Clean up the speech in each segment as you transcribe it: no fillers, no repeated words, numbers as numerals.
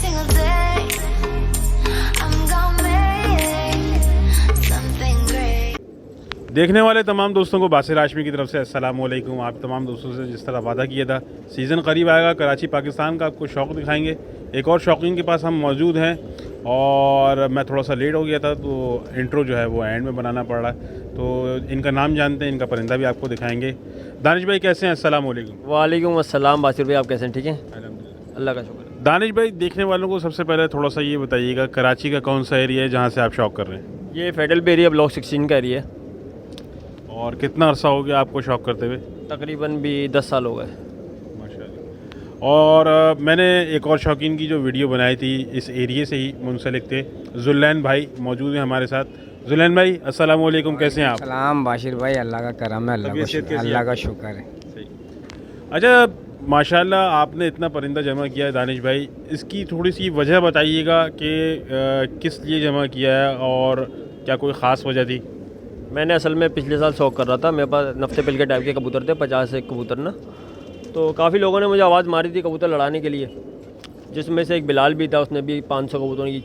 single day. I'm gonna make something great. देखने वाले तमाम दोस्तों को बासिर हाशमी की तरफ से अस्सलाम वालेकुम। आप तमाम दोस्तों से जिस तरह वादा किया था, सीज़न करीब आएगा कराची पाकिस्तान का, आपको शौक़ दिखाएंगे। एक और शौकीन के पास हम मौजूद हैं और मैं थोड़ा सा लेट हो गया था तो इंट्रो जो है वो एंड में बनाना पड़ रहा है। तो इनका नाम जानते हैं, इनका परिंदा भी आपको दिखाएंगे। दानिश भाई कैसे हैं? अस्सलाम वालेकुम। वालेकुम अस्सलाम बासिर भाई, आप कैसे हैं? ठीक हैं, अल्हम्दुलिल्लाह। अल्लाह का शुक्र। दानिश भाई, देखने वालों को सबसे पहले थोड़ा सा ये बताइएगा, कराची का कौन सा एरिया है जहाँ से आप शौक़ कर रहे हैं? ये फेडरल एरिया ब्लॉक 16 का एरिया है। और कितना अरसा हो गया आपको शौक़ करते हुए? तकरीबन भी 10 साल हो गए। माशाल्लाह। और मैंने एक और शौकीन की जो वीडियो बनाई थी इस एरिए से ही मुंसलिक थे, जुल्लैन भाई मौजूद हैं हमारे साथ। जुल्लैन भाई अस्सलाम वालेकुम, कैसे हैं आप? सलाम बाशिर भाई, अल्लाह का करम है, अल्लाह का शुक्र है। सही। अच्छा, माशाल्लाह आपने इतना परिंदा जमा किया है दानिश भाई, इसकी थोड़ी सी वजह बताइएगा कि किस लिए जमा किया है और क्या कोई ख़ास वजह थी? मैंने असल में पिछले साल शौक़ कर रहा था, मेरे पास नफ्ते पिल के टाइप के कबूतर थे, 50 एक कबूतर ना। तो काफ़ी लोगों ने मुझे आवाज़ मारी थी कबूतर लड़ाने के लिए, जिसमें से एक बिलाल भी था, उसने भी 500 कबूतरों की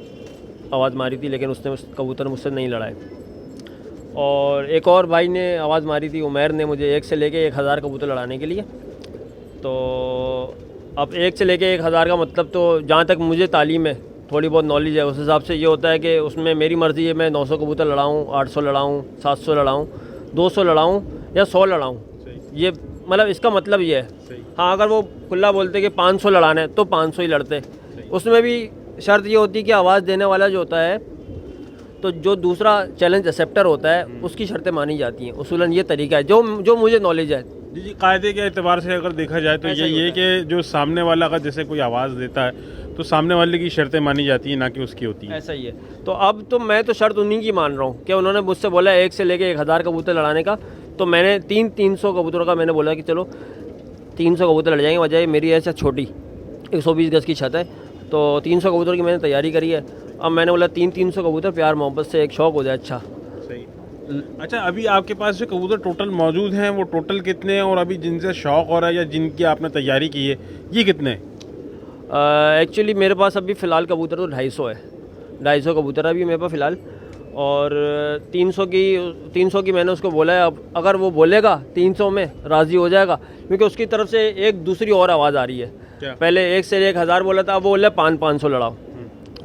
आवाज़ मारी थी, लेकिन उसने कबूतर मुझसे नहीं लड़ाए। और एक और भाई ने आवाज़ मारी थी, उमैर ने, मुझे 1 से लेके 1000 कबूतर लड़ाने के लिए। तो अब 1 से लेके 1000 का मतलब, तो जहाँ तक मुझे तालीम है, थोड़ी बहुत नॉलेज है, उस हिसाब से ये होता है कि उसमें मेरी मर्ज़ी है, मैं 900 कबूतर लड़ाऊँ, 800 लड़ाऊँ, 700 लड़ाऊँ, 200 लड़ाऊँ या 100 लड़ाऊँ। ये मतलब इसका मतलब ये है। हाँ, अगर वो खुला बोलते कि 500 लड़ाने हैं तो 500 ही लड़ते। उसमें भी शर्त ये होती है कि आवाज़ देने वाला जो होता है, तो जो दूसरा चैलेंज एक्सेप्टर होता है उसकी शर्तें मानी जाती हैं। उसूलन ये तरीका है जो मुझे नॉलेज है। जी, कायदे के एतबार से अगर देखा जाए तो ये कि जो सामने वाला अगर जैसे कोई आवाज़ देता है तो सामने वाले की शर्तें मानी जाती हैं, ना कि उसकी होती है। ऐसा ही है। तो अब तो मैं तो शर्त उन्हीं की मान रहा हूँ कि उन्होंने मुझसे बोला 1 से लेके 1000 कबूतर लड़ाने का, तो मैंने 300 कबूतरों का मैंने बोला कि चलो 300 कबूतर लड़ जाएंगे। वजह मेरी ऐसा छोटी 120 गज़ की छत है, तो 300 कबूतर की मैंने तैयारी करी है। अब मैंने बोला 300 कबूतर प्यार मोहब्बत से एक शौक़ हो जाए। अच्छा सही। अच्छा, अभी आपके पास जो कबूतर टोटल मौजूद हैं वो टोटल कितने हैं, और अभी जिनसे शौक़ हो रहा है या जिनकी आपने तैयारी की है ये कितने हैं? एक्चुअली मेरे पास अभी फ़िलहाल कबूतर तो 250 है। 250 कबूतर अभी मेरे पास फ़िलहाल। और 300 की मैंने उसको बोला है। अब अगर वो बोलेगा 300 में राज़ी हो जाएगा, क्योंकि उसकी तरफ से एक दूसरी और आवाज़ आ रही है। क्या? पहले 1 से 1000 बोला था, अब वो बोला 500 लड़ाओ।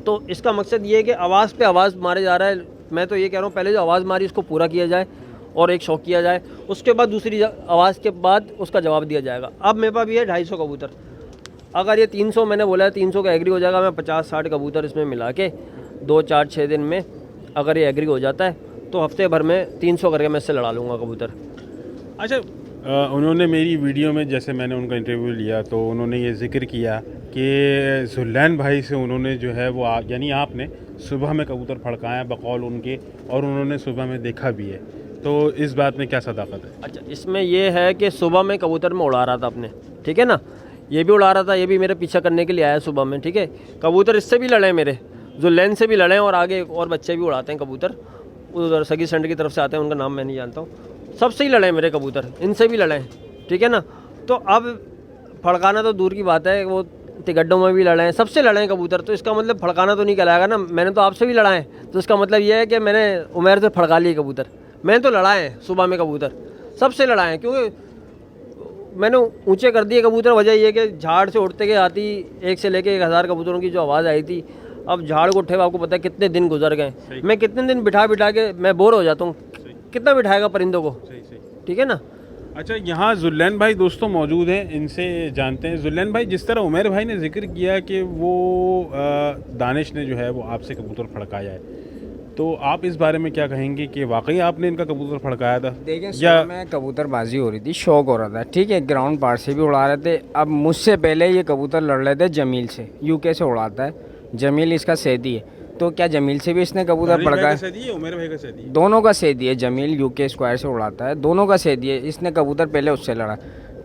तो इसका मकसद ये है कि आवाज़ पे आवाज़ मारे जा रहा है। मैं तो ये कह रहा हूँ पहले जो आवाज़ मारी उसको पूरा किया जाए और एक शौक़ किया जाए, उसके बाद दूसरी आवाज़ के बाद उसका जवाब दिया जाएगा। अब मेरे पास भी है 250 कबूतर। अगर ये 300 मैंने बोला है 300 का एग्री हो जाएगा, मैं 50-60 कबूतर इसमें मिला के 2-4-6 दिन में अगर ये एग्री हो जाता है तो हफ्ते भर में 300 करके मैं इससे लड़ा लूँगा कबूतर। अच्छा, उन्होंने मेरी वीडियो में, जैसे मैंने उनका इंटरव्यू लिया तो उन्होंने ये जिक्र किया कि जुल्लैन भाई से उन्होंने जो है वो यानी आपने सुबह में कबूतर फड़काया बकौल उनके, और उन्होंने सुबह में देखा भी है, तो इस बात में क्या सदाकत है? अच्छा, इसमें यह है कि सुबह में कबूतर में उड़ा रहा था अपने, ठीक है ना, ये भी उड़ा रहा था, ये भी मेरे पीछा करने के लिए आया सुबह में, ठीक है। कबूतर इससे भी लड़े, मेरे जुल्लैन से भी लड़े, और आगे और बच्चे भी उड़ाते हैं कबूतर, उधर सगी सेंटर की तरफ से आते हैं, उनका नाम मैं नहीं जानता हूँ। सबसे ही लड़े मेरे कबूतर, इनसे भी लड़े, ठीक है ना। तो अब फड़काना तो दूर की बात है, वो तिगड्डों में भी लड़े हैं, सबसे लड़े हैं कबूतर, तो इसका मतलब फड़काना तो नहीं कहलाएगा ना। मैंने तो आपसे भी लड़ाए, तो इसका मतलब ये है कि मैंने उमैर से फड़का लिए कबूतर। मैंने तो लड़ाए हैं सुबह में कबूतर, सबसे लड़ाए हैं, क्योंकि मैंने ऊंचे कर दिए कबूतर। वजह ये कि झाड़ से उठते के आती 1 से लेके 1000 कबूतरों की जो आवाज़ आई थी, अब झाड़ को उठे हुए आपको पता है कितने दिन गुजर गए। मैं कितने दिन बिठा के मैं बोर हो जाता हूँ, कितना बिठाएगा परिंदों को, ठीक है ना। अच्छा, यहाँ जुल्लैन भाई दोस्तों मौजूद हैं, इनसे जानते हैं। जुल्लैन भाई, जिस तरह उमैर भाई ने जिक्र किया कि वो दानिश ने जो है वो आपसे कबूतर फड़काया है, तो आप इस बारे में क्या कहेंगे कि वाकई आपने इनका कबूतर फड़काया था? देखिए, सुबह में कबूतरबाजी हो रही थी, शौक हो रहा था, ठीक है, ग्राउंड पार से भी उड़ा रहे थे। अब मुझसे पहले ये कबूतर लड़ रहे थे जमील से, यूके से उड़ाता है जमील, इसका सैदी है। तो क्या जमील से भी इसने कबूतर फड़काया? उमैर भाई का सैदी, दोनों का सैदी है। जमील यूके स्क्वायर से उड़ाता है, दोनों का सैदी है। इसने कबूतर पहले उससे लड़ा,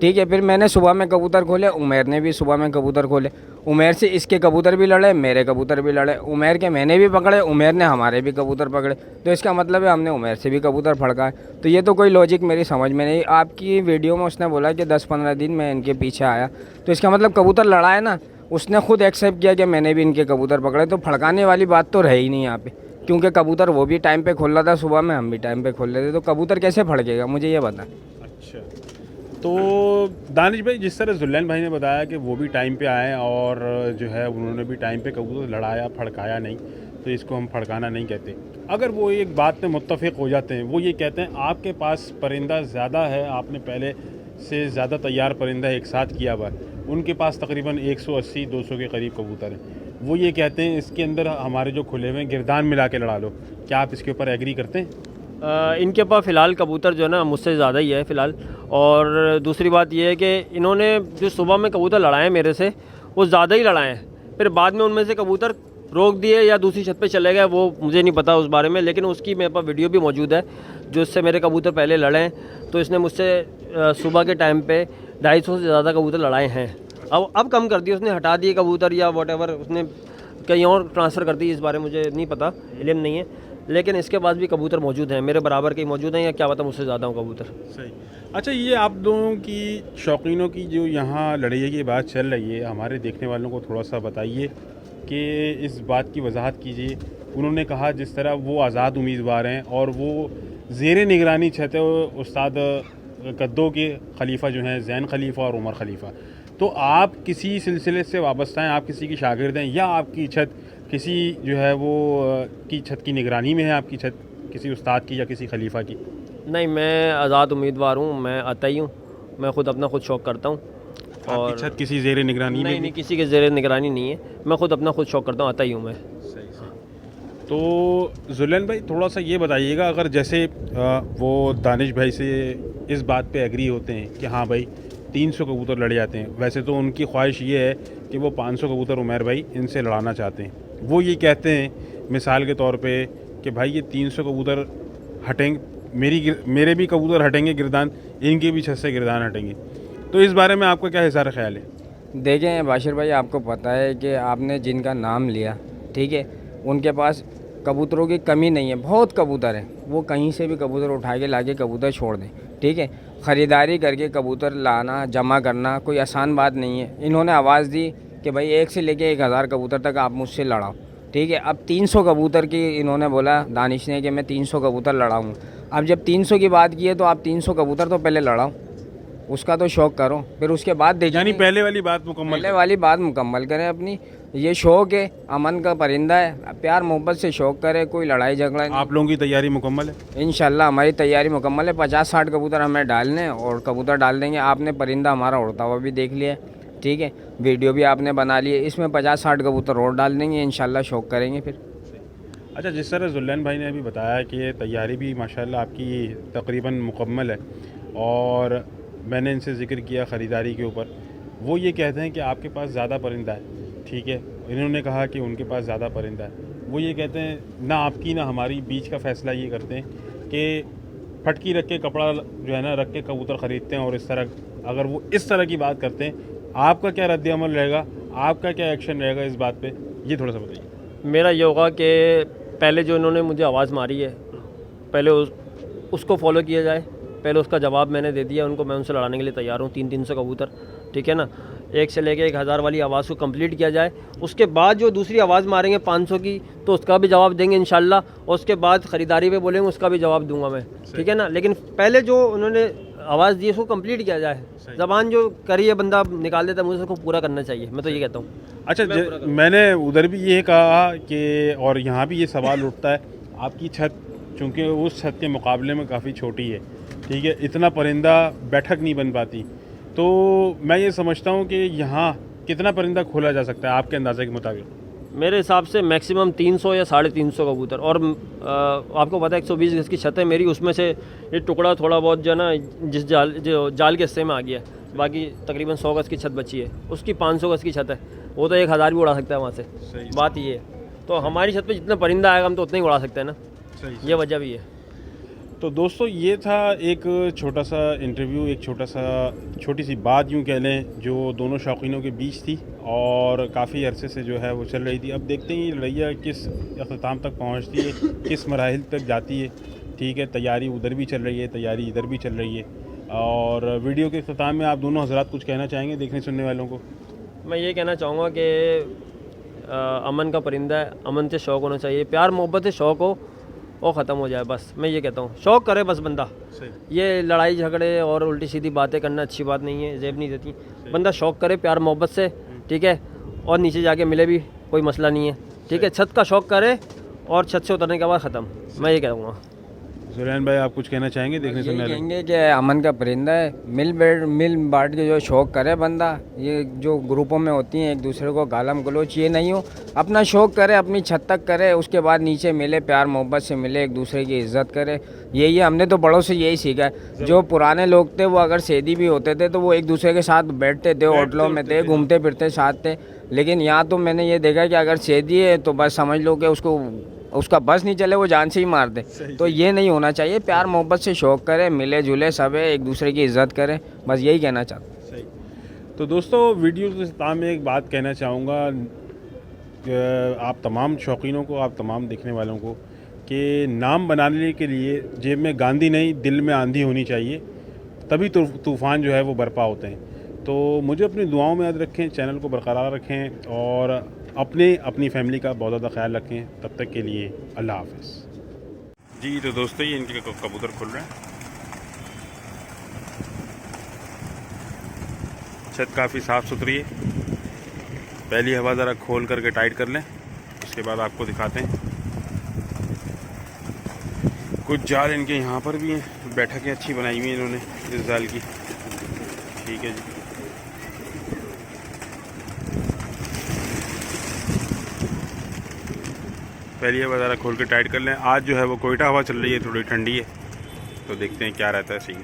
ठीक है। फिर मैंने सुबह में कबूतर खोले, उमैर ने भी सुबह में कबूतर खोले। उमैर से इसके कबूतर भी लड़े, मेरे कबूतर भी लड़े, उमैर के मैंने भी पकड़े, उमैर ने हमारे भी कबूतर पकड़े। तो इसका मतलब है हमने उमैर से भी कबूतर फड़काए। तो ये तो कोई लॉजिक मेरी समझ में नहीं। आपकी वीडियो में उसने बोला कि 10-15 दिन मैं इनके पीछे आया, तो इसका मतलब कबूतर लड़ा है ना। उसने खुद एक्सेप्ट किया कि मैंने भी इनके कबूतर पकड़े, तो फड़काने वाली बात तो रही ही नहीं यहाँ पे, क्योंकि कबूतर वो भी टाइम पे खोल रहा था सुबह में, हम भी टाइम पे खोल रहे थे, तो कबूतर कैसे फड़केगा मुझे ये बता। अच्छा, तो दानिश भाई, जिस तरह जुल्लैन भाई ने बताया कि वो भी टाइम पे आए और जो है उन्होंने भी टाइम पे कबूतर लड़ाया, फड़काया नहीं, तो इसको हम फड़काना नहीं कहते। अगर वो एक बात पे मुत्तफ़िक हो जाते हैं, वो ये कहते हैं आपके पास परिंदा ज़्यादा है, आपने पहले से ज़्यादा तैयार परिंदा एक साथ किया हुआ है, उनके पास तकरीबन 180-200 के करीब कबूतर हैं, वो ये कहते हैं इसके अंदर हमारे जो खुले हुए हैं गिरदान मिला के लड़ा लो। क्या आप इसके ऊपर एग्री करते हैं? इनके पास फ़िलहाल कबूतर जो है ना मुझसे ज़्यादा ही है फ़िलहाल। और दूसरी बात ये है कि इन्होंने जो सुबह में कबूतर लड़ाए मेरे से, वो ज़्यादा ही लड़ाए हैं, फिर बाद में उनमें से कबूतर रोक दिए या दूसरी छत पे चले गए, वो मुझे नहीं पता उस बारे में, लेकिन उसकी मेरे पास वीडियो भी मौजूद है जो इससे मेरे कबूतर पहले लड़े हैं। तो इसने मुझसे सुबह के टाइम पे 250 से ज़्यादा कबूतर लड़ाए हैं। अब कम कर दिए उसने, हटा दिए कबूतर या वॉटेवर, उसने कहीं और ट्रांसफ़र कर दी, इस बारे में मुझे नहीं पता, इल्म नहीं है, लेकिन इसके पास भी कबूतर मौजूद हैं, मेरे बराबर के मौजूद हैं, या क्या पता मुझसे ज़्यादा हूँ कबूतर। सही। अच्छा, ये आप दोनों की शौकीनों की जो यहाँ लड़ाई की बात चल रही है, हमारे देखने वालों को थोड़ा सा बताइए कि इस बात की वजाहत कीजिए। उन्होंने कहा जिस तरह वो आज़ाद उम्मीदवार हैं और वो ज़ेर निगरानी चाहते हो उस्ताद कद्दो के खलीफा जो हैं ज़ैन खलीफा और उमर खलीफा, तो आप किसी सिलसिले से वाबस्ता हैं, आप किसी की शागिर्द हैं, या आपकी छत किसी जो है वो की छत की निगरानी में है, आपकी छत किसी उस्ताद की या किसी खलीफा की? नहीं, मैं आज़ाद उम्मीदवार हूँ, मैं आता ही हूँ, मैं खुद अपना खुद शौक़ करता हूँ। और आपकी छत किसी ज़ेर निगरानी में? नहीं, किसी के ज़ेर निगरानी नहीं है, मैं खुद अपना खुद शौक़ करता हूँ, आता ही हूँ मैं। सही। तो जुल्लैन भाई, थोड़ा सा ये बताइएगा, अगर जैसे वो दानिश भाई से इस बात पे एग्री होते हैं कि हाँ भाई 300 कबूतर लड़े जाते हैं, वैसे तो उनकी ख्वाहिश ये है कि वो 500 कबूतर उमर भाई इनसे लड़ाना चाहते हैं, वो ये कहते हैं मिसाल के तौर पे कि भाई ये 300 कबूतर हटेंगे, मेरे भी कबूतर हटेंगे गिरदान, इनके भी छत से गिरदान हटेंगे, तो इस बारे में आपका क्या हिसार ख्याल है? देखें बाशिर भाई, आपको पता है कि आपने जिनका नाम लिया, ठीक है, उनके पास कबूतरों की कमी नहीं है, बहुत कबूतर हैं, वो कहीं से भी कबूतर उठा के लाके कबूतर छोड़ दें, ठीक है। ख़रीदारी करके कबूतर लाना, जमा करना कोई आसान बात नहीं है। इन्होंने आवाज़ दी कि भाई 1 से लेके 1000 कबूतर तक आप मुझसे लड़ाओ, ठीक है। अब 300 कबूतर की इन्होंने बोला दानिश ने कि मैं 300 कबूतर लड़ाऊँ। अब जब 300 की बात की है तो आप 300 कबूतर तो पहले लड़ाओ, उसका तो शौक़ करो, फिर उसके बाद देखिए। यानी पहले वाली बात मुकम्मल करें अपनी, ये शौक़ है, अमन का परिंदा है, प्यार मोहब्बत से शौक़ करे, कोई लड़ाई झगड़ा नहीं। आप लोगों की तैयारी मुकम्मल है? इंशाल्लाह हमारी तैयारी मुकम्मल है, 50-60 कबूतर हमें डालने और कबूतर डाल देंगे। आपने परिंदा हमारा उड़ता हुआ भी देख लिया, ठीक है, वीडियो भी आपने बना ली है, इसमें 50-60 कबूतर और डाल देंगे, इंशाल्लाह शौक़ करेंगे फिर। अच्छा, जिस तरह जुल्लैन भाई ने अभी बताया कि तैयारी भी माशाल्लाह आपकी तकरीबन मुकम्मल है, और मैंने इनसे ज़िक्र किया ख़रीदारी के ऊपर, वो ये कहते हैं कि आपके पास ज़्यादा परिंदा है, ठीक है, इन्होंने कहा कि उनके पास ज़्यादा परिंदा है, वो ये कहते हैं ना आपकी ना हमारी बीच का फ़ैसला ये करते हैं कि फटकी रख के कपड़ा जो है ना रख के कबूतर ख़रीदते हैं, और इस तरह अगर वो इस तरह की बात करते हैं, आपका क्या रद्द अमल रहेगा, आपका क्या एक्शन रहेगा इस बात पे, ये थोड़ा सा बताइए। मेरा ये होगा कि पहले जो इन्होंने मुझे आवाज़ मारी है, पहले उसको फॉलो किया जाए, पहले उसका जवाब मैंने दे दिया उनको, मैं उनसे लड़ाने के लिए तैयार हूँ, 300 कबूतर, ठीक है ना, 1 से लेके 1000 वाली आवाज़ को कंप्लीट किया जाए, उसके बाद जो दूसरी आवाज़ मारेंगे 500 की, तो उसका भी जवाब देंगे इंशाल्लाह, और उसके बाद ख़रीदारी पे बोलेंगे उसका भी जवाब दूंगा मैं, ठीक है ना, लेकिन पहले जो उन्होंने आवाज़ दी उसको कंप्लीट किया जाए, ज़बान जो करी है बंदा निकाल देता है, मुझे उसको पूरा करना चाहिए, मैं तो ये कहता हूँ। अच्छा, मैंने उधर भी ये कहा कि, और यहाँ भी ये सवाल उठता है, आपकी छत चूँकि उस छत के मुकाबले में काफ़ी छोटी है, ठीक है, इतना परिंदा बैठक नहीं बन पाती, तो मैं ये समझता हूँ कि यहाँ कितना परिंदा खोला जा सकता है आपके अंदाज़े के मुताबिक? मेरे हिसाब से मैक्सिमम 300 या 350 कबूतर, और आपको पता है 120 गज की छत है मेरी, उसमें से ये टुकड़ा थोड़ा बहुत जो है ना जिस जाल के हिस्से में आ गया है, बाकी तकरीबन 100 गज की छत बची है, उसकी 500 गज की छत है, वो तो 1000 भी उड़ा सकता है वहाँ से। बात ये है, तो हमारी छत पे जितना परिंदा आएगा हम तो उतना ही उड़ा सकते हैं ना, ये वजह भी है। तो दोस्तों, ये था एक छोटा सा इंटरव्यू, एक छोटी सी बात यूँ कह लें जो दोनों शौकीनों के बीच थी, और काफ़ी अरसे से जो है वो चल रही थी। अब देखते हैं ये लड़ाइयाँ किस अख्ताम तक पहुँचती है, किस मराहिल तक जाती है, ठीक है। तैयारी उधर भी चल रही है, तैयारी इधर भी चल रही है, और वीडियो के अख्ताम में आप दोनों हज़रात कुछ कहना चाहेंगे देखने सुनने वालों को? मैं ये कहना चाहूँगा कि अमन का परिंदा है, अमन से शौक़ होना चाहिए, प्यार मोहब्बत से शौक़ हो और ख़त्म हो जाए बस। मैं ये कहता हूँ शौक़ करे बस बंदा। सही। ये लड़ाई झगड़े और उल्टी सीधी बातें करना अच्छी बात नहीं है, जेब नहीं देती। बंदा शौक़ करे प्यार मोहब्बत से, ठीक है, और नीचे जाके मिले भी कोई मसला नहीं है, ठीक है। छत का शौक़ करे और छत से उतरने के बाद ख़त्म। मैं ये कहूँगा। जुरैन भाई आप कुछ कहना चाहेंगे देखने सुनने वाले? कहेंगे कि अमन का परिंदा है, मिल बांट के जो शौक़ करे बंदा, ये जो ग्रुपों में होती हैं एक दूसरे को गालम गलोच, ये नहीं हो। अपना शौक़ करे, अपनी छत तक करे, उसके बाद नीचे मिले, प्यार मोहब्बत से मिले, एक दूसरे की इज्जत करे। यही हमने तो बड़ों से यही सीखा है। जो पुराने लोग थे वो अगर सेदी भी होते थे तो वो एक दूसरे के साथ बैठते थे, होटलों में थे, घूमते फिरते साथ थे। लेकिन यहाँ तो मैंने ये देखा कि अगर सेदी है तो बस समझ लो कि उसका बस नहीं चले वो जान से ही मार दे। तो ये नहीं होना चाहिए। प्यार मोहब्बत से शौक़ करे, मिले जुले सब है, एक दूसरे की इज्जत करें, बस यही कहना चाहता हूँ। सही। तो दोस्तों वीडियो के साथ में एक बात कहना चाहूँगा आप तमाम शौकीनों को, आप तमाम देखने वालों को, कि नाम बनाने के लिए जेब में गांधी नहीं दिल में आंधी होनी चाहिए, तभी तूफ़ान जो है वो बर्पा होते हैं। तो मुझे अपनी दुआओं में याद रखें, चैनल को बरकरार रखें और अपनी फैमिली का बहुत ज़्यादा ख्याल रखें। तब तक के लिए अल्लाह हाफ़िज़ जी। तो दोस्तों ये इनके कबूतर खुल रहे हैं। छत काफ़ी साफ़ सुथरी है। पहली हवा ज़रा खोल करके टाइट कर लें, उसके बाद आपको दिखाते हैं। कुछ जाल इनके यहाँ पर भी हैं, बैठकें अच्छी बनाई हुई हैं इन्होंने इस जाल की। ठीक है जी। पहली हवा ज़रा खोल के टाइट कर लें। आज जो है वो कोयटा हवा चल रही है, थोड़ी ठंडी है, तो देखते हैं क्या रहता है सीन।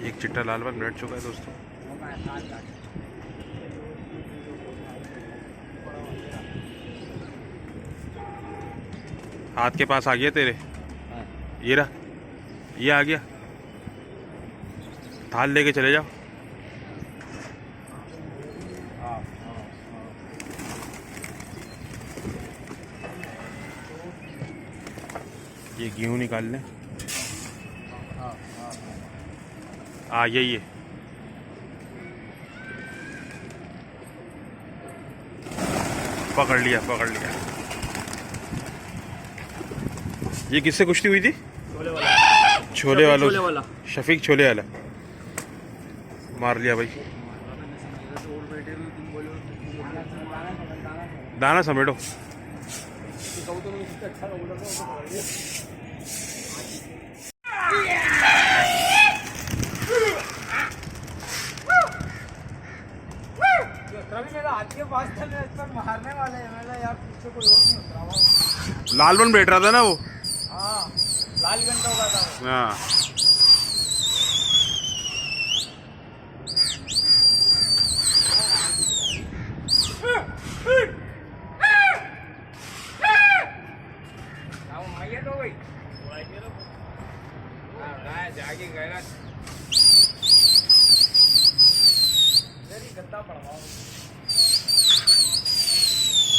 एक चिट्टा लाल बन बैठ चुका है दोस्तों। हाथ के पास आ गया तेरे, ये रहा, ये आ गया। थाल लेके चले जाओ। ये गेहूँ निकाल लें। यही है। पकड़ लिया। ये किससे कुश्ती हुई थी? छोले वाला शफीक छोले वाला मार लिया भाई। दाना समेटो। मारने वाले हैं यार, पीछे कोई और नहीं उतरा। लालबन बैठ रहा था ना वो। हाँ, लाल घंटा होगा था। हाँ जाके गया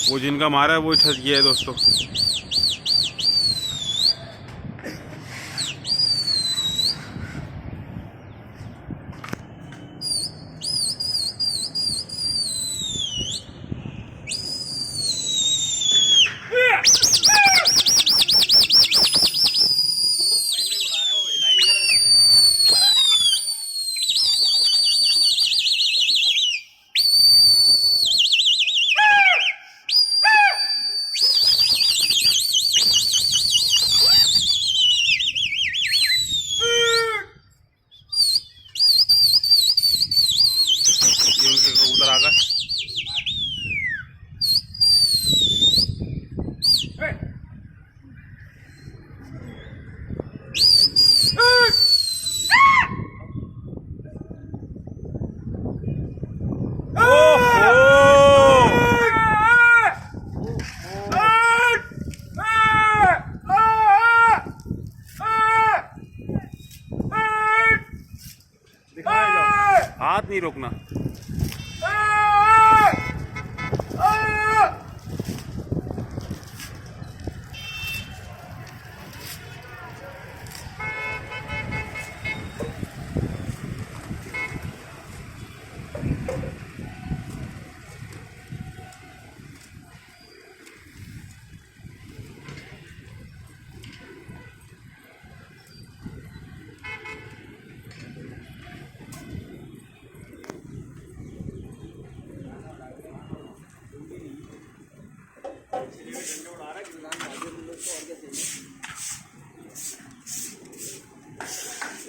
वो जिनका मारा है वो छत गया है दोस्तों। कबूतर आ गए। हाथ नहीं रोकना।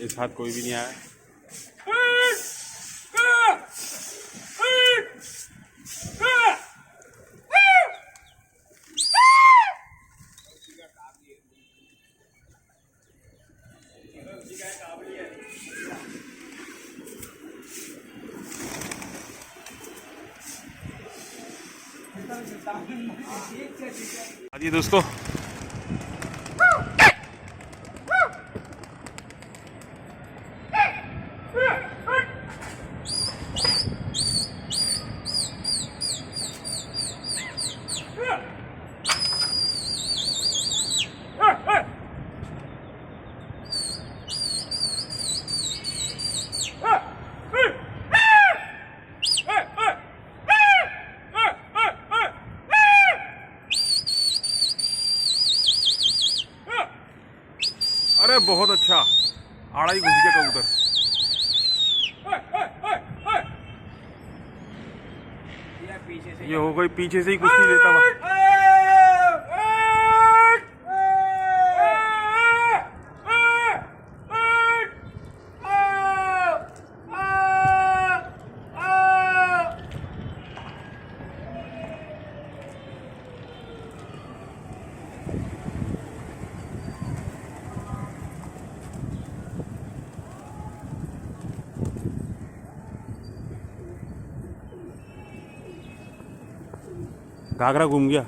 इस हाथ कोई भी नहीं आया। आइए दोस्तों, अरे बहुत अच्छा, आड़ा ही घुस गया कबूतर। ये हो गई पीछे से ही कुश्ती लेता हुआ। घाघरा घूम गया।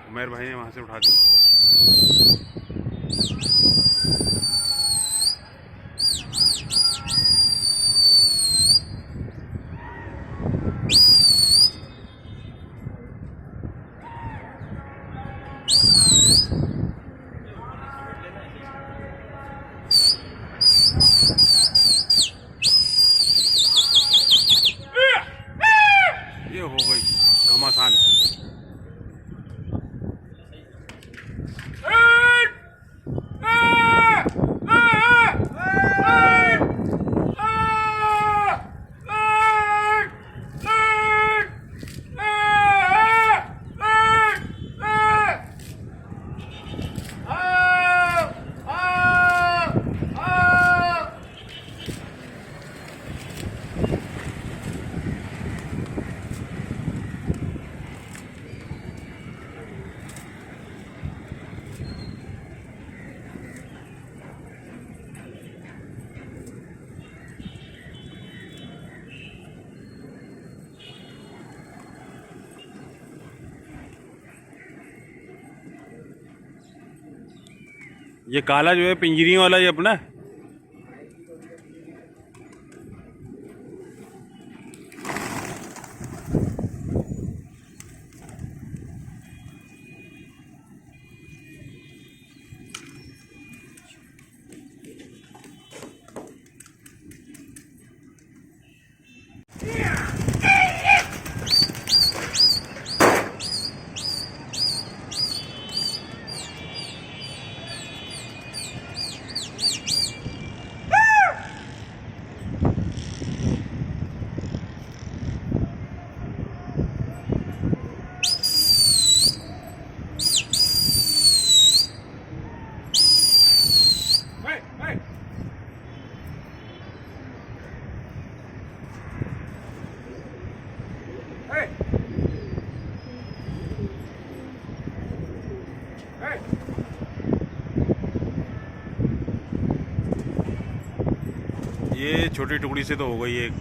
उमर भाई ने वहां से उठा दी। ये हो गई घमासान। ये काला जो है पिंजरी वाला, ये अपना ये छोटी टुकड़ी से तो हो गई एक।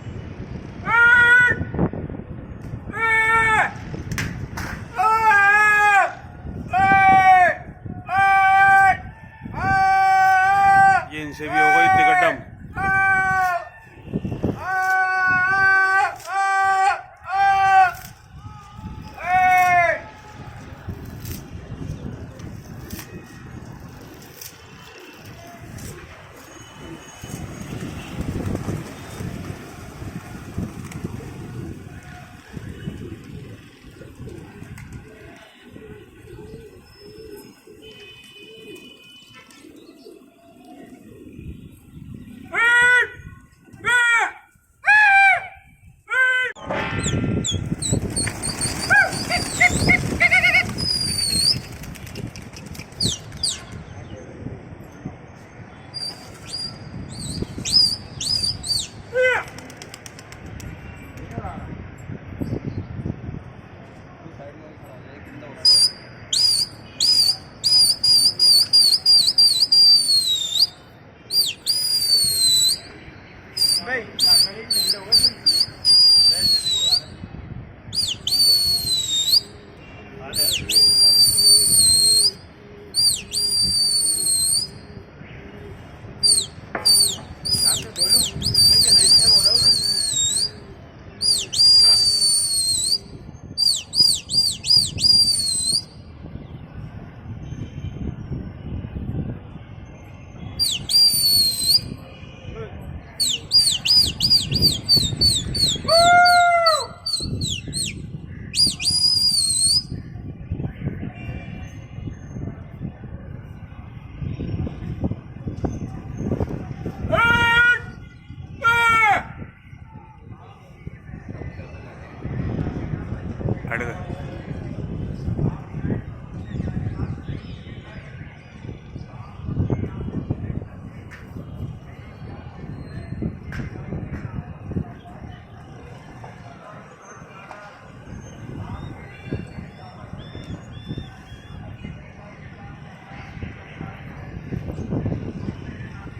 ये इनसे भी हो गई तिकड़म।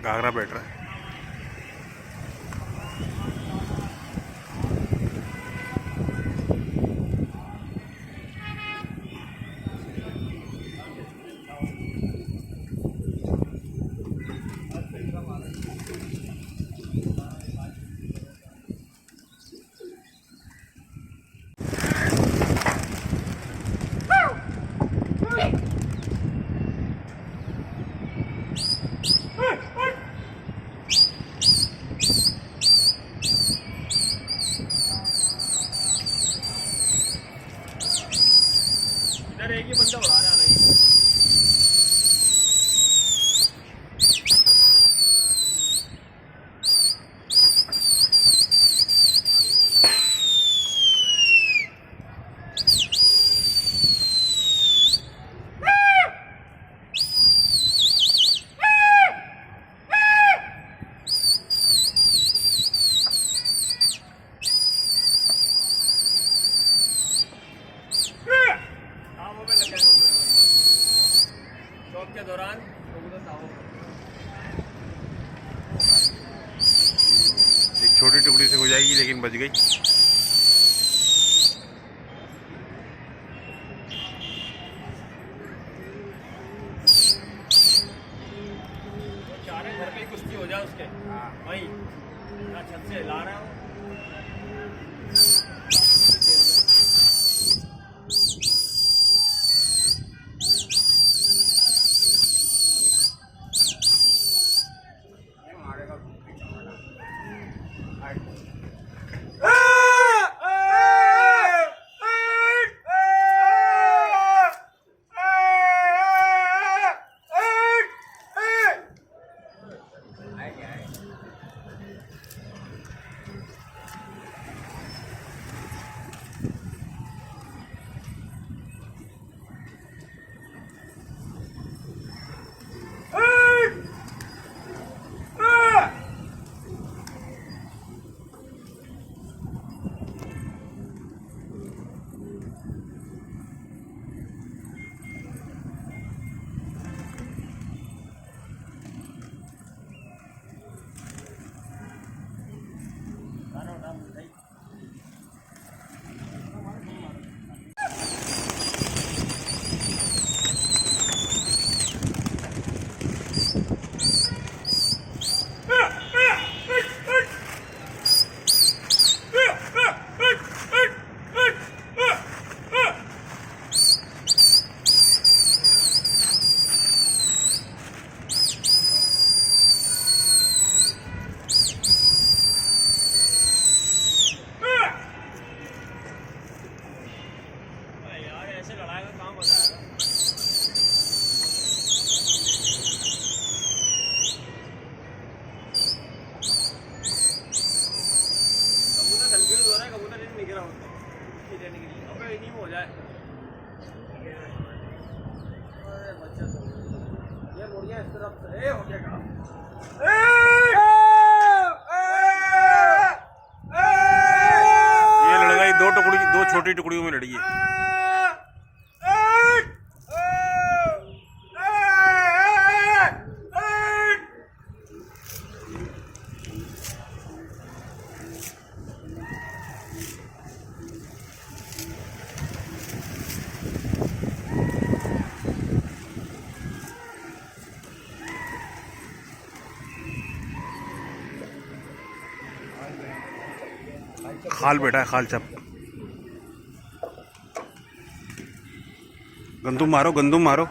घाघरा बैठ रहा है। इधर एक ही बंदा उड़ा रहा है। शॉट के दौरान एक छोटी टुकड़ी से हो जाएगी लेकिन बच गई। चारे घर पे कुश्ती हो जाए उसके वही छत से ला रहा हूँ। ये लड़ाई दो छोटी टुकड़ियों में लड़ी है। खाल बैठा है, खाल चप। गंदुम मारो, गंदुम मारो।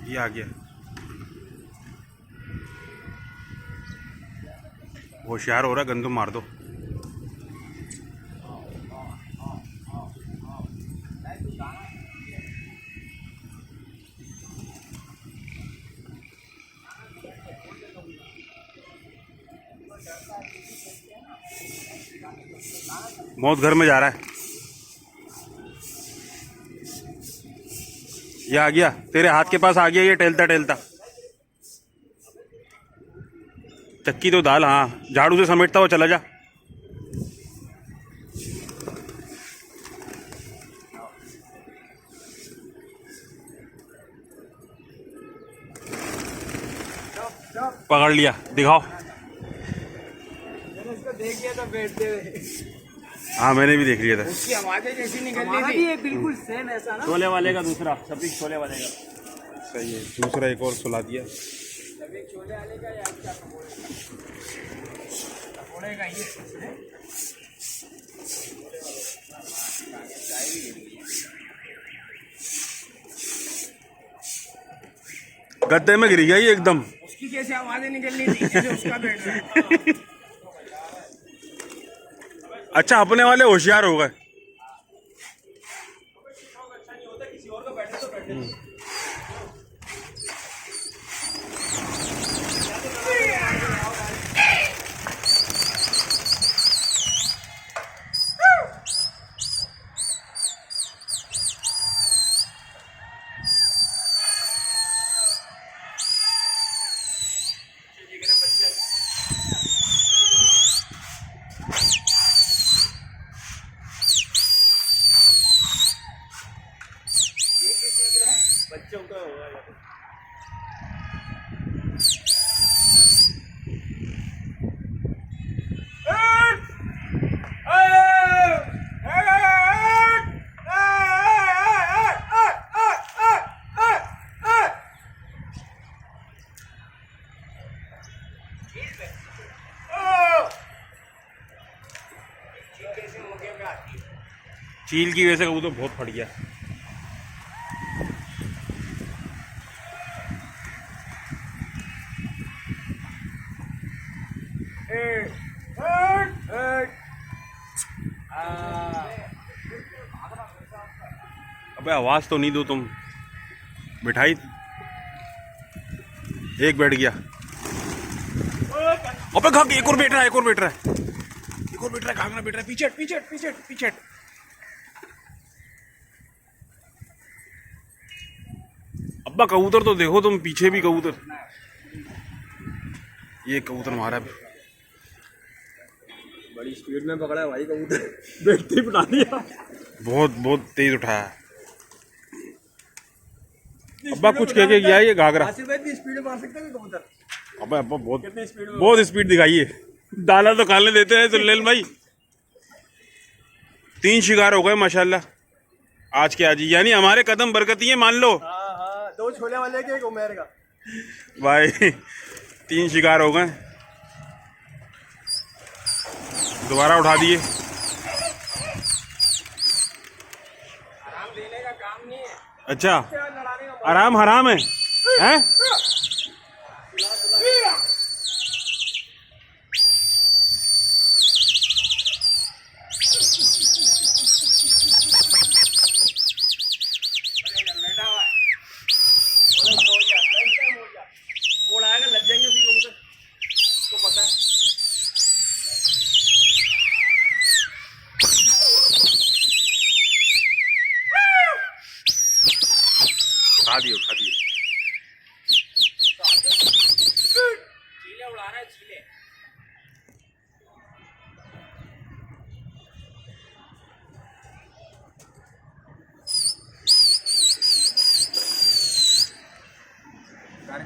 ये आ गया, होशियार हो रहा है, गंदुम मार दो। मौत घर में जा रहा है। ये आ गया, तेरे हाथ के पास आ गया, ये टहलता टहलता। चक्की तो डाल, हाँ झाड़ू से समेटता हुआ चला जा। पकड़ लिया, दिखाओ। देख लिया था बैठते हुए, हाँ मैंने भी देख लिया था। उसकी आवाजें जैसी निकल रही थी, ये बिल्कुल सेम ऐसा ना। छोले वाले का दूसरा, सभी छोले वाले का। सही है, दूसरा एक और सुला दिया। सभी छोले वाले का या क्या पकौड़े का ये है। गद्दे में गिर गया ये एकदम। उसकी कैसे आवाजें निकल रही थी, जैसे उसका बैठ रहा। अच्छा, अपने वाले होशियार हो गए। बच्चों का होगा। चील की वजह से कबूतर बहुत फट गया। अबे आवाज तो नहीं दो तुम। मिठाई एक बैठ गया। अबे खा, एक और बैठ रहा है, एक और बैठ रहा है, एक और बैठ रहा है, खाना बैठ रहा है। पीछे पीछे पीछे पीछे। अब्बा कबूतर तो देखो तुम, पीछे भी कबूतर। ये कबूतर मारा भी बड़ी स्पीड में पकड़ा है भाई कबूतर, देखते ही उठा दिया। बहुत बहुत तेज उठाया। अब्बा कुछ कह के गया है ये घाघरा। स्पीड में मार सकता है कबूतर। अब्बा अब्बा बहुत स्पीड दिखाई है। दाना तो खाने देते हैं सुलेल भाई। 3 शिकार हो गए माशाल्लाह आज के आज ही, यानी हमारे कदम बरकती है मान लो। हाँ हाँ, 2 छोले वाले के, 1 उमेर का भाई 3 शिकार हो गए, दोबारा उठा दिए। आराम देने का काम नहीं है। अच्छा, लड़ाने का आराम हराम है, हैं? उठा दिए।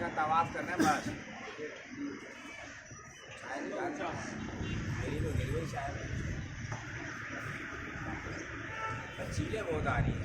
का तवाफ करना है बस। चीजें बहुत आ रही है।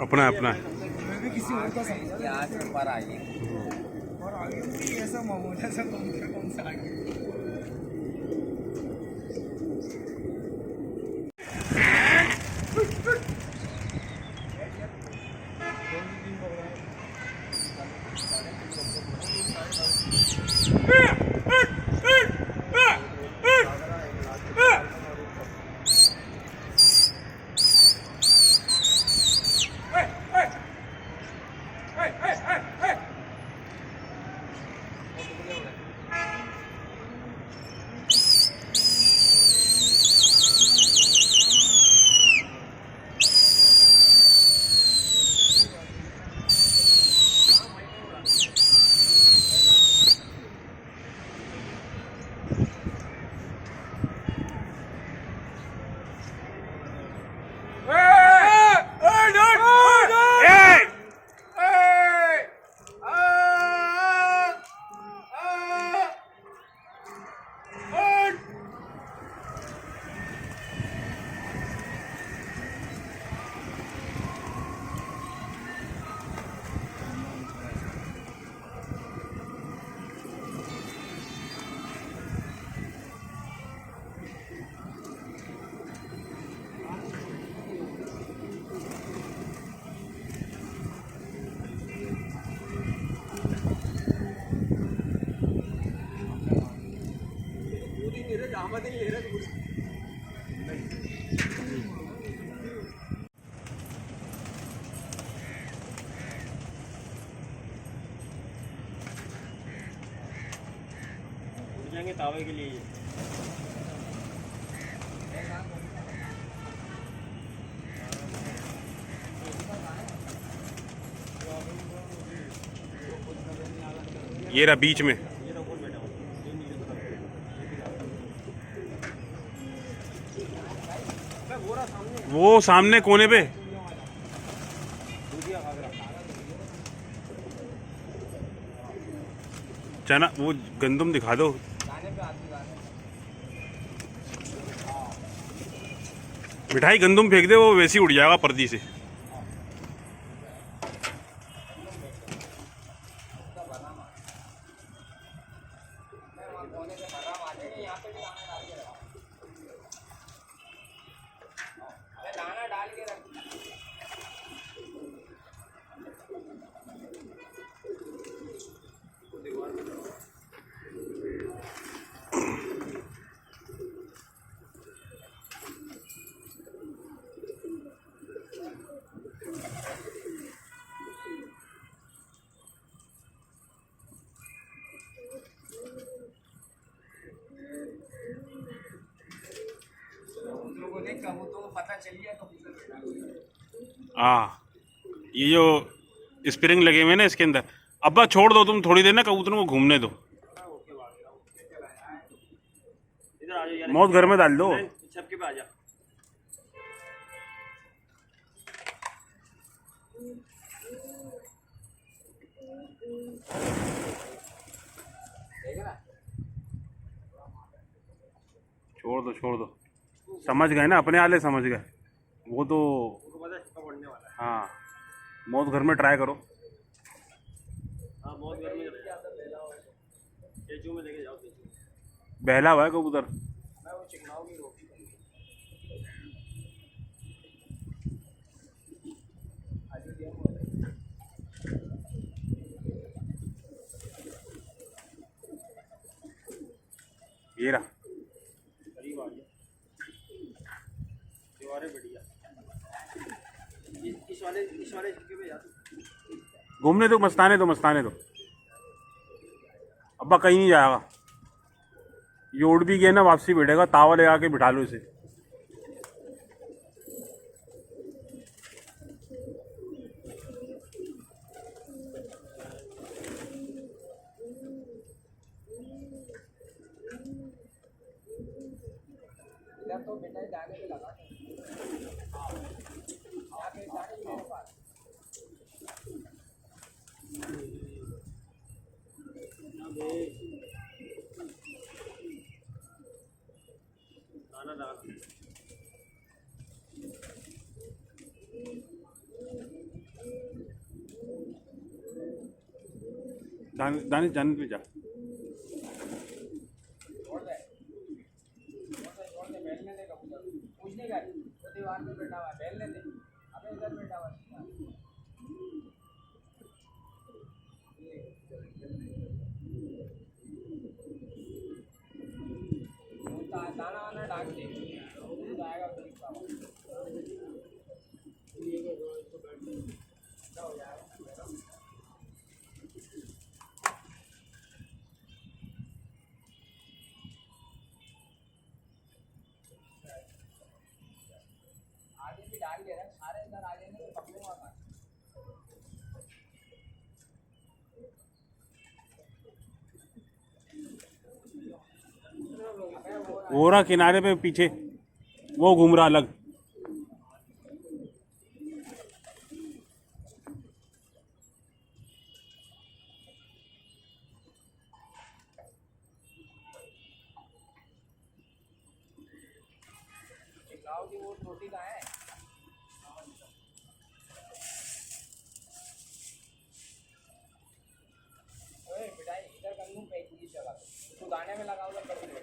अपना अपना किसी और का समझ आज पर आइए और आगे भी ऐसा मामूल है सब कौन सा आगे। जाएंगे तावे के लिए। ये रहा बीच में। वो सामने कोने पे चना, वो गंदम दिखा दो। मिठाई गंदम फेंक दे, वो वैसे ही उड़ जाएगा पर्दी से। दाना डाल के रख पता चल गया कबूतर। हाँ, ये जो स्प्रिंग लगे हुए हैं ना इसके अंदर, अब्बा छोड़ दो तुम थोड़ी देर ना, कबूतरों को घूमने दो। इधर आ जाओ यार, मौत घर में डाल दो। छपके पे आ जा। छोड़ दो, समझ गए ना, अपने आले समझ गए वो तो। हाँ, मौत घर में ट्राई करो। हाँ बहुत गर्मी में लेके जाओ। बहला हुआ है कबूतर। ये रहा, करीब आ गया, दीवारें बढ़िया। इस वाले झुके पे जा। घूमने दो, मस्ताने दो। अब्बा कहीं नहीं जाएगा, ये उड़ भी गया ना, वापसी बैठेगा, तावा ले आके बिठा लो इसे। तो बेटा जाने पे लगा मेरे पास। दानिश जाने पे जा। पूछने का तो दीवार पे बैठा हुआ है, बैठने दे। अबे इधर बैठा हुआ है। दाना वाना डाल दे, आएगा आगे भी डाल दे रहा है, सारे अंदर आ जाएंगे तो पकड़ूंगा। वो रहा किनारे पे पीछे, वो घूम रहा अलग। गाँव की वो रोटी का है। ओए बेटा इधर कर लूं पे इस जगह पे, तू दाने में लगा उधर कर दे।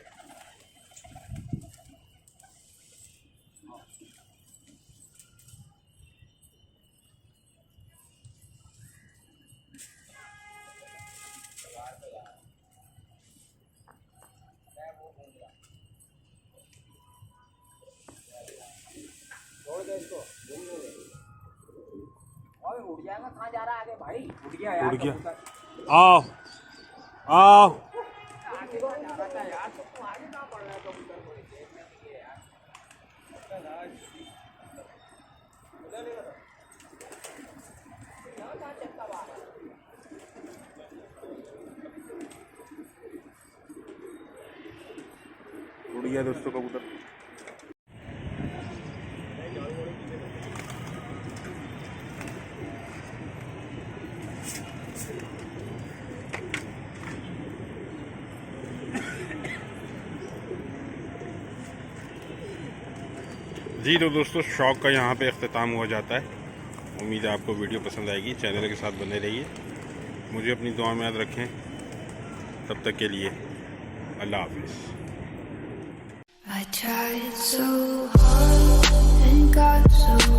छोड़ दे इसको, घूमने दे। ओए उड़ जाएगा, कहाँ जा रहा है आगे भाई? उड़ गया यार, उड़ गया। कबूतर। आओ आगे कहाँ जा रहा था यार? तुम आगे कहाँ पड़ रहा है कबूतर को? देखने के लिए यार। कहाँ चलता हुआ? उड़ गया दोस्तों कबूतर। जी तो दोस्तों, शौक का यहाँ पे अख्ताम हुआ जाता है। उम्मीद है आपको वीडियो पसंद आएगी। चैनल के साथ बने रहिए, मुझे अपनी दुआ में याद रखें। तब तक के लिए अल्लाह हाफिज़। I tried so hard and got so